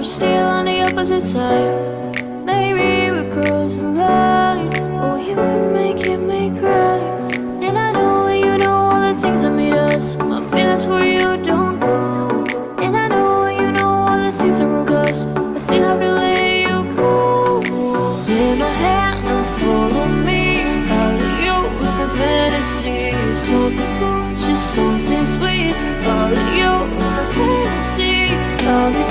we're still on the opposite side. Maybe we cross the line. Oh, you were making me cry. And I know you know all the things that made us. My feelings for you don't go. And I know you know all the things that broke us. I still have to let you go. Take my hand and follow me out of your my fantasy. Something cool, just something sweet. Out of your my fantasy. Out of